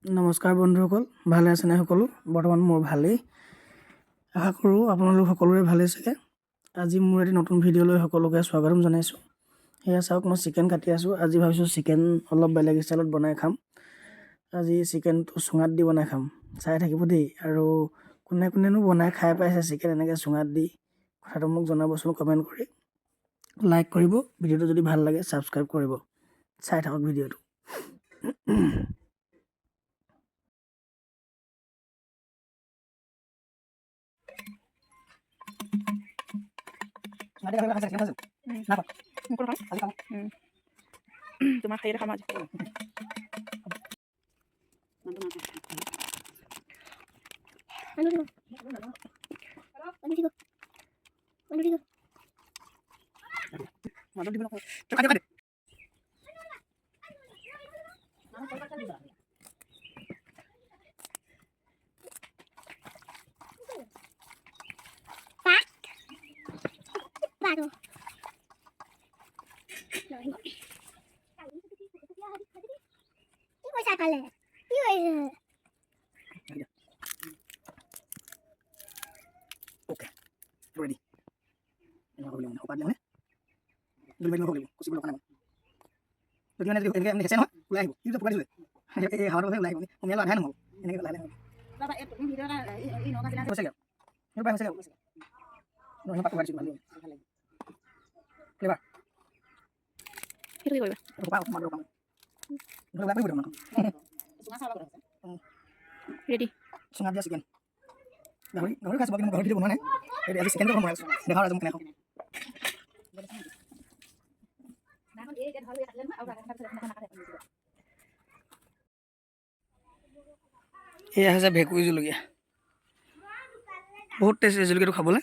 নমস্কাৰ বন্ধুসকল, ভালে আছেনে সকলো? বৰ্তমান মোৰ ভালেই। আশা কৰোঁ আপোনালোক সকলোৰে ভালেই চাগে। আজি মোৰ এটি নতুন ভিডিঅ'লৈ সকলোকে স্বাগতম জনাইছোঁ। সেয়া চাওক, মই চিকেন কাটি আছোঁ। আজি ভাবিছোঁ চিকেন অলপ বেলেগ ষ্টাইলত বনাই খাম। আজি চিকেনটো চুঙাত দি বনাই খাম, চাই থাকিব দেই। আৰু কোনেনো বনাই খাই পাইছে চিকেন এনেকৈ চুঙাত দি, কথাটো মোক জনাবচোন কমেণ্ট কৰি। লাইক কৰিব, ভিডিঅ'টো যদি ভাল লাগে ছাবস্ক্ৰাইব কৰিব। চাই থাকক ভিডিঅ'টো। তোমার খাইয়ে খাম আজ Okay, ready. Ini aku bilang, obat yang mana? Dulu bayi mau beli, kusi belum kena. Jadi mana ini kesen apa? Ulai ibu, itu bukan dulu. Hawa dulu ulai ibu, umnya lo ada nggak? Ini kita lain. Bapak itu video kan ini nggak sih Masih gak? Ini apa masih gak? Ini pakai baju dulu. Lebar. itu কি কৰিবা Aku pakai mau kamu. Ini berapa ibu dong? Ready Sungai dia sekian. Gak kasih bagian gak video mana? Jadi habis sekian tuh kamu harus. Dah harus mungkin aku. এয়া হৈছে ভেকুৰী জলকীয়া। বহুত tasty জলকীয়াটো খাবলৈ।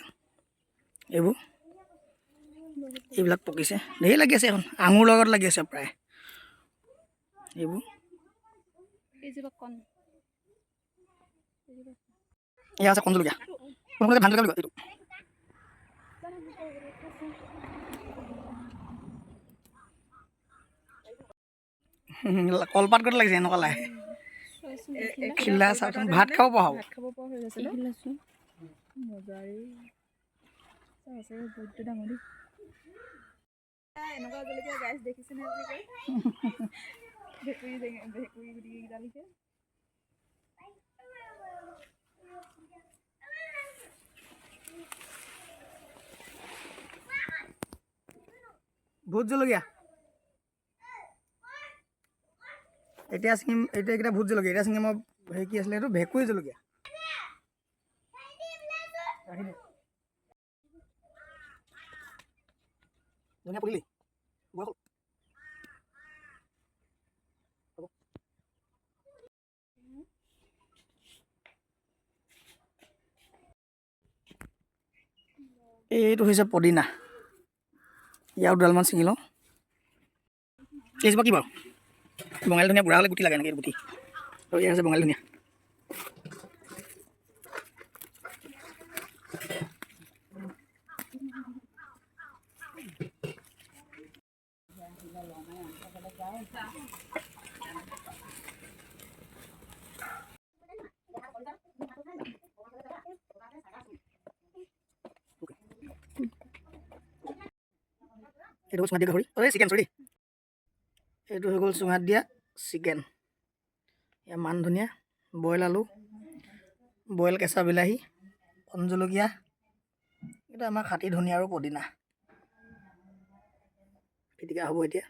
এইবিলাক পকিছে, ঢেৰ লাগি আছে এখন, আঙুৰ লগত লাগি আছে প্ৰায়। এইবোৰ এয়া আছে কণ জলকীয়া। কোনোবাই ধান জলকীয়া এইটো কলপাত গত লাগিছে এনেকুৱা লাগে। খিলা চাওকচোন, ভাত খাব পৰা হ'ব। এনেকুৱা জলকীয়া গাইছ দেখিছেনে আপুনি? ভেকুৰী গুটি কেইডালিছে। ভোট জলকীয়া এতিয়া ছিঙিম। এইকেইটা ভোট জলকীয়া, এতিয়া ছিঙিম মই। হেৰি কি আছিলে এইটো? ভেকুৰী জলকীয়া। ধুনীয়া পৰিলি। এইটো হৈছে পদিনা। ইয়াৰ দুডালমান ছিঙি লওঁ। এইজোপা কি বাৰু? বঙালী ধনিয়া বুঢ়া হ'লে গুটি লাগে এনেকৈ গুটি। আৰু ইয়াৰ আছে বঙালী ধনিয়া। এইটো হ'ল চুঙাত দিয়া গাহৰি, চিকেন চৰি। এইটো হৈ গ'ল চুঙাত দিয়া চিকেন। এয়া মান ধনিয়া, বইল আলু, বইল কেঁচা বিলাহী, কণ জলকীয়া, এইটো আমাৰ খাটি ধনিয়া আৰু পদিনা। পিটিকা হ'ব এতিয়া।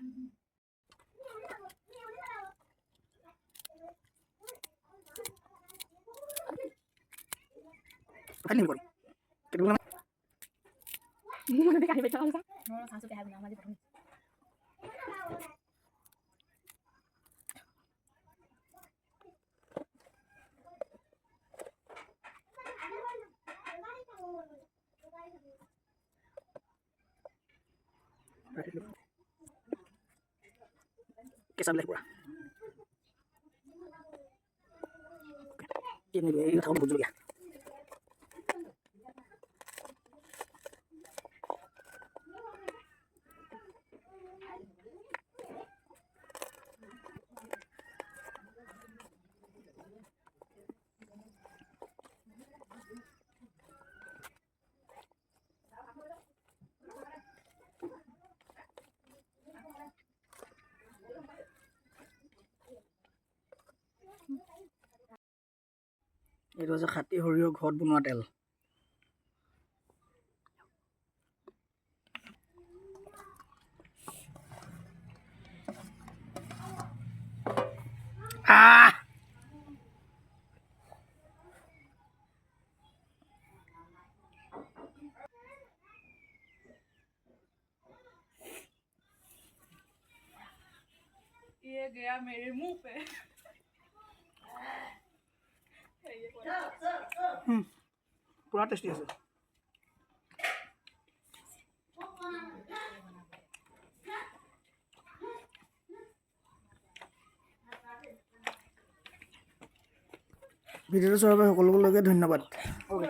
কেঁচা বিলাহী পুৰা। এই কথা ভোট জলকীয়া। এইটো হৈছে খাটি সৰিয়হ ঘৰত বনোৱা তেল। ये गया मेरे मुंह पे। পুৰা টেষ্টি আছে। ভিডিঅ'টো চোৱাৰ বাবে সকলোলৈকে ধন্যবাদ। অ'কে।